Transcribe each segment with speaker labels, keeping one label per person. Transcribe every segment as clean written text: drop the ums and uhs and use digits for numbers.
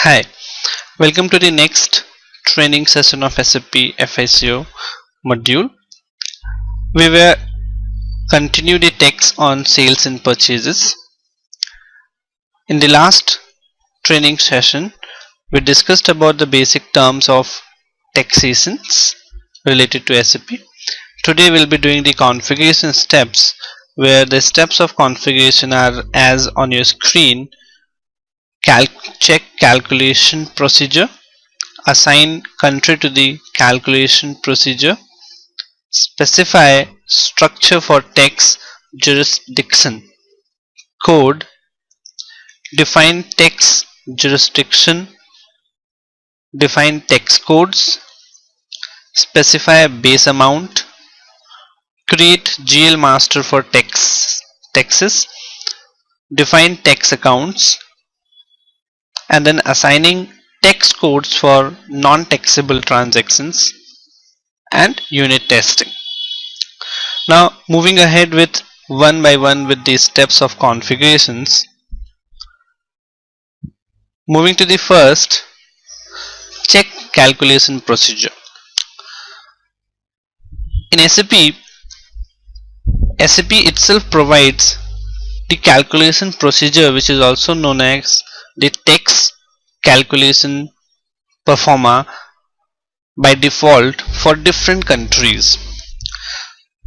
Speaker 1: Hi, welcome to the next training session of SAP FICO module. We will continue the text on sales and purchases. In the last training session, we discussed about the basic terms of taxations related to SAP. Today we'll be doing the configuration steps where the steps of configuration are as on your screen. Check calculation procedure, assign country to the calculation procedure, specify structure for tax jurisdiction, code, define tax jurisdiction, define tax codes, specify base amount, create GL master for taxes, define tax accounts, and then assigning tax codes for non-taxable transactions and unit testing. Now moving ahead with one by one with the steps of configurations. Moving to the first, check calculation procedure. In SAP itself provides the calculation procedure, which is also known as the tax calculation performer by default for different countries.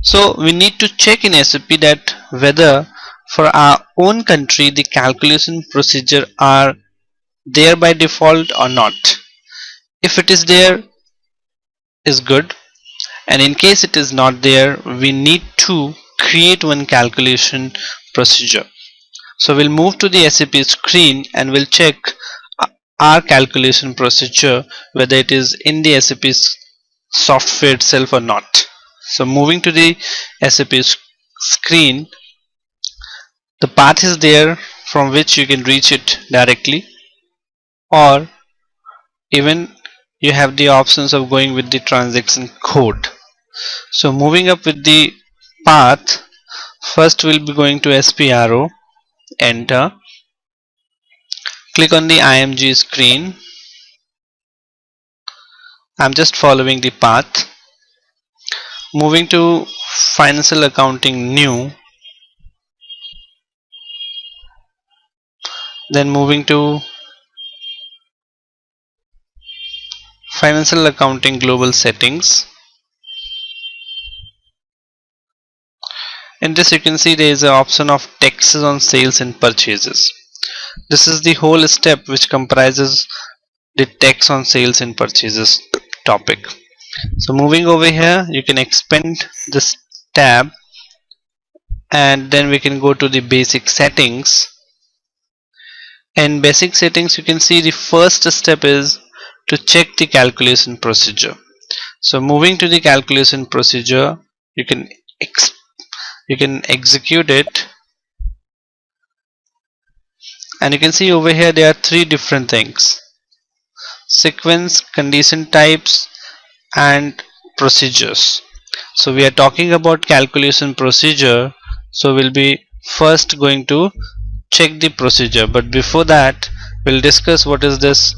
Speaker 1: So we need to check in SAP that whether for our own country the calculation procedure are there by default or not. If it is there, is good, and in case it is not there, we need to create one calculation procedure. So we'll move to the SAP screen and we'll check our calculation procedure whether it is in the SAP software itself or not. So moving to the SAP screen, the path is there from which you can reach it directly, or even you have the options of going with the transaction code. So moving up with the path, first we'll be going to SPRO, enter, click on the IMG screen. I'm just following the path. Moving to financial accounting new, then moving to financial accounting global settings. In this you can see there is an option of taxes on sales and purchases. This is the whole step which comprises the tax on sales and purchases topic. So moving over here, you can expand this tab and then we can go to the basic settings. In basic settings you can see the first step is to check the calculation procedure. So moving to the calculation procedure, you can execute it, and you can see over here there are three different things: sequence, condition types, and procedures. So we are talking about calculation procedure, so we'll be first going to check the procedure, but before that we'll discuss what is this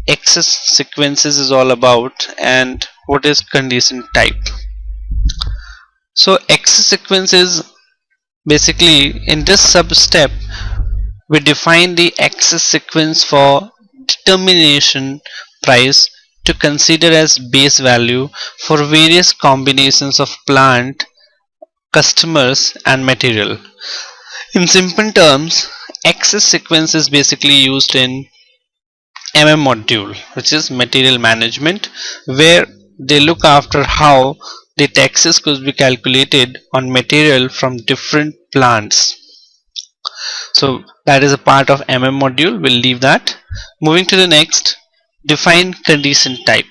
Speaker 1: access sequences is all about and what is condition type. So access sequence is basically, in this sub step we define the access sequence for determination price to consider as base value for various combinations of plant, customers and material. In simple terms, access sequence is basically used in module, which is material management, where they look after how the taxes could be calculated on material from different plants. So that is a part of module. We'll leave that. Moving to the next, define condition type.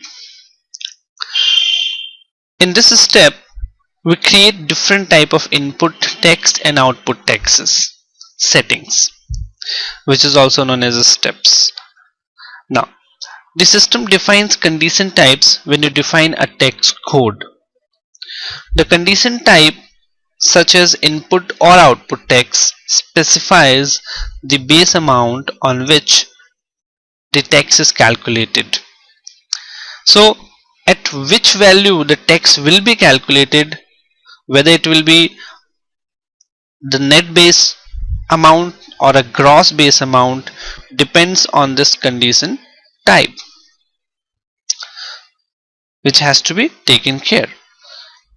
Speaker 1: In this step we create different type of input text and output taxes settings, which is also known as steps. Now the system defines condition types when you define a text code. The condition type, such as input or output text, specifies the base amount on which the tax is calculated. So at which value the tax will be calculated, whether it will be the net base amount or a gross base amount, depends on this condition type, which has to be taken care.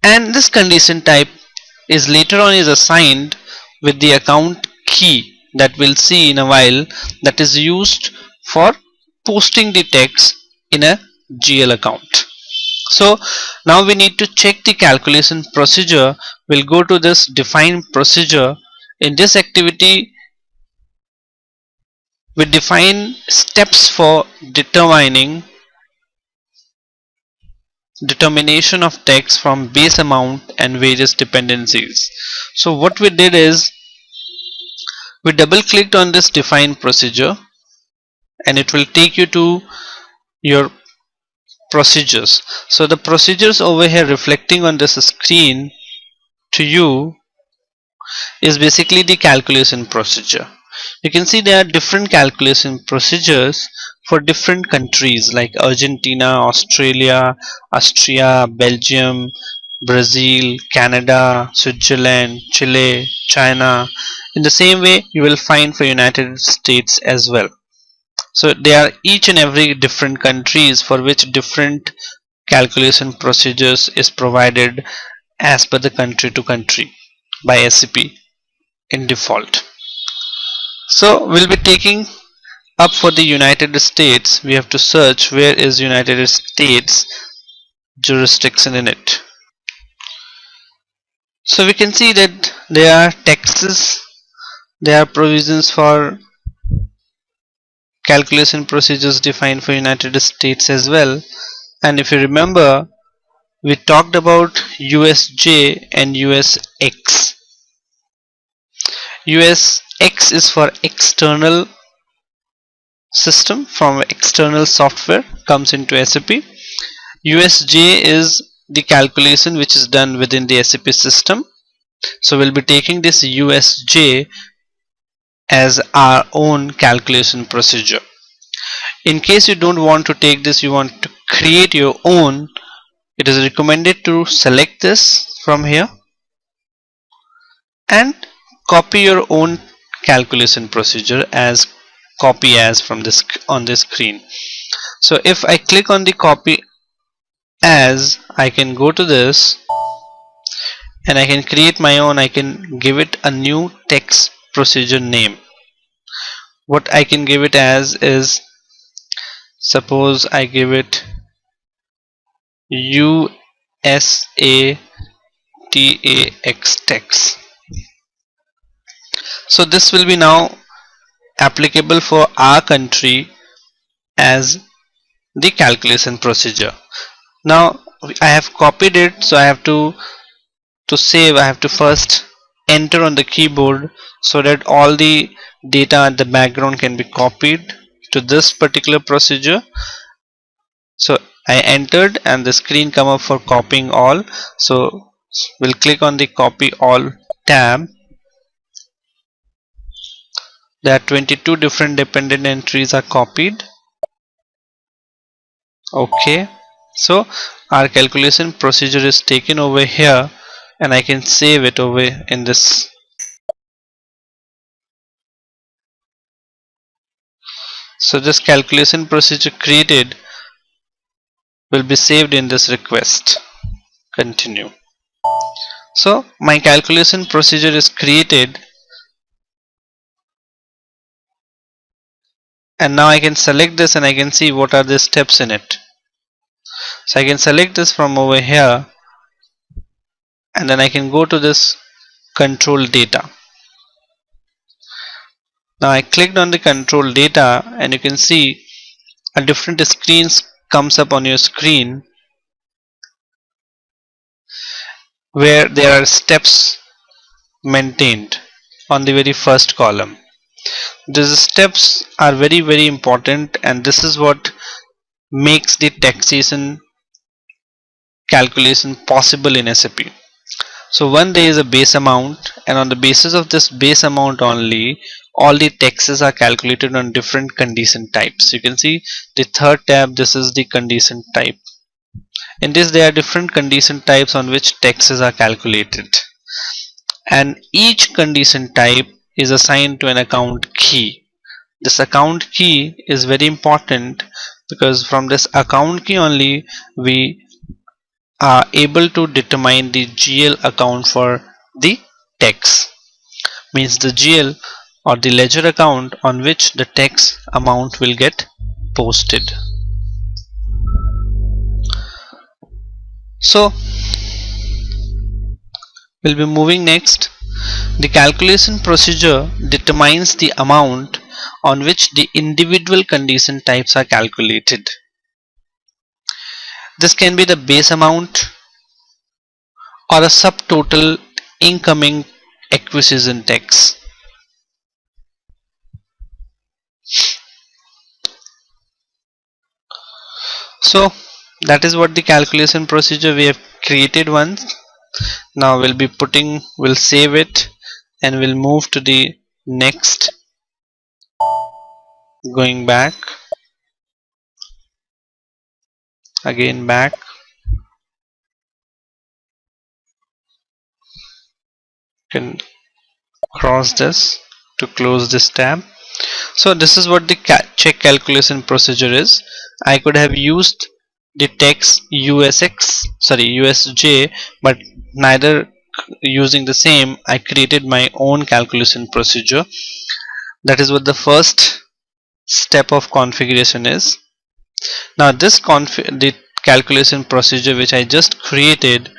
Speaker 1: And this condition type is later on is assigned with the account key that we'll see in a while, that is used for posting the tax in a GL account. So now we need to check the calculation procedure. We'll go to this define procedure. In this activity we define steps for determination of tax from base amount and various dependencies. So what we did is we double clicked on this define procedure, and it will take you to your procedures. So the procedures over here reflecting on this screen to you is basically the calculation procedure. You can see there are different calculation procedures for different countries like Argentina, Australia, Austria, Belgium, Brazil, Canada, Switzerland, Chile, China. In the same way you will find for United States as well. So they are each and every different countries for which different calculation procedures is provided as per the country to country by SAP in default. So we'll be taking up for the United States. We have to search where is United States jurisdiction in it. So we can see that there are taxes, there are provisions for calculation procedures defined for United States as well. And if you remember, we talked about USJ and USX. USX is for external system, from external software comes into SAP. USJ is the calculation which is done within the SAP system. So we'll be taking this USJ as our own calculation procedure. In case you don't want to take this, you want to create your own, it is recommended to select this from here and copy your own calculation procedure as copy as from this on this screen. So if I click on the copy as, I can go to this and I can create my own. I can give it a new text procedure name. What I can give it as is, suppose I give it USATAX tax. So this will be now applicable for our country as the calculation procedure. Now I have copied it, so I have to save, I have to first enter on the keyboard so that all the data at the background can be copied to this particular procedure. So I entered and the screen come up for copying all. So we'll click on the copy all tab. There are 22 different dependent entries are copied. Okay, so our calculation procedure is taken over here and I can save it over in this. So this calculation procedure created will be saved in this request. Continue. So my calculation procedure is created and now I can select this and I can see what are the steps in it. So I can select this from over here and then I can go to this control data. Now I clicked on the control data and you can see a different screens comes up on your screen where there are steps maintained on the very first column. These steps are very important and this is what makes the taxation calculation possible in SAP. So one, there is a base amount and on the basis of this base amount only all the taxes are calculated on different condition types. You can see the third tab, this is the condition type. In this there are different condition types on which taxes are calculated, and each condition type is assigned to an account key. This account key is very important because from this account key only we are able to determine the GL account for the tax. Means the GL or the ledger account on which the tax amount will get posted. So we'll be moving next. The calculation procedure determines the amount on which the individual condition types are calculated. This can be the base amount or a subtotal incoming acquisition tax. So that is what the calculation procedure we have created once. Now we'll save it and we'll move to the next. Going back, again back, can cross this to close this tab. So this is what the check calculation procedure is. I could have used the text USJ, but neither using the same, I created my own calculation procedure. That is what the first step of configuration is. Now this the calculation procedure which I just created,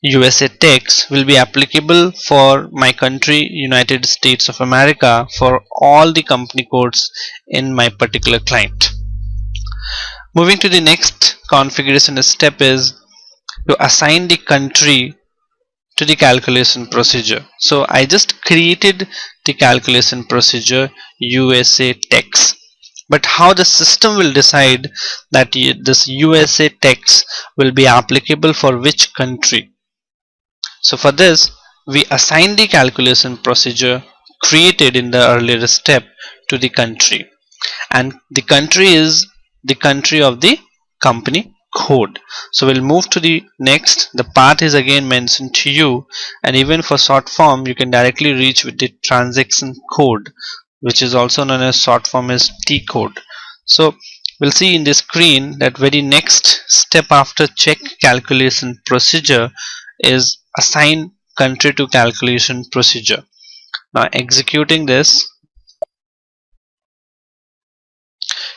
Speaker 1: USA tax, will be applicable for my country United States of America for all the company codes in my particular client. Moving to the next configuration step is to assign the country to the calculation procedure. So I just created the calculation procedure USA tax, but how the system will decide that this USA tax will be applicable for which country? So for this we assign the calculation procedure created in the earlier step to the country, and the country is the country of the company code. So we'll move to the next. The path is again mentioned to you, and even for short form you can directly reach with the transaction code, which is also known as short form as T code. So we'll see in the screen that very next step after check calculation procedure is assign country to calculation procedure. Now executing this,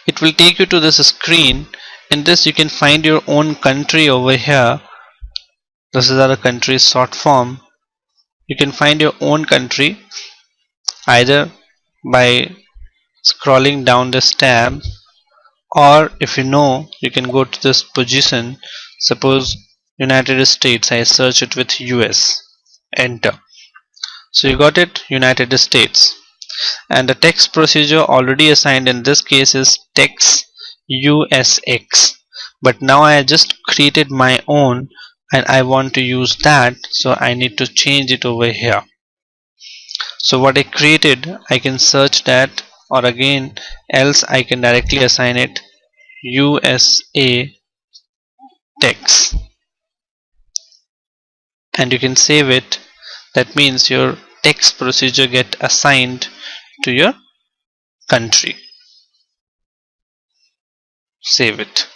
Speaker 1: it will take you to this screen. In this you can find your own country over here. This is our country short form. You can find your own country either by scrolling down this tab, or if you know, you can go to this position. Suppose United States, I search it with US, enter. So you got it, United States, and the text procedure already assigned in this case is text USX, but now I just created my own and I want to use that, so I need to change it over here. So what I created, I can search that, or again else I can directly assign it USA text, and you can save it. That means your text procedure get assigned to your country. Save it.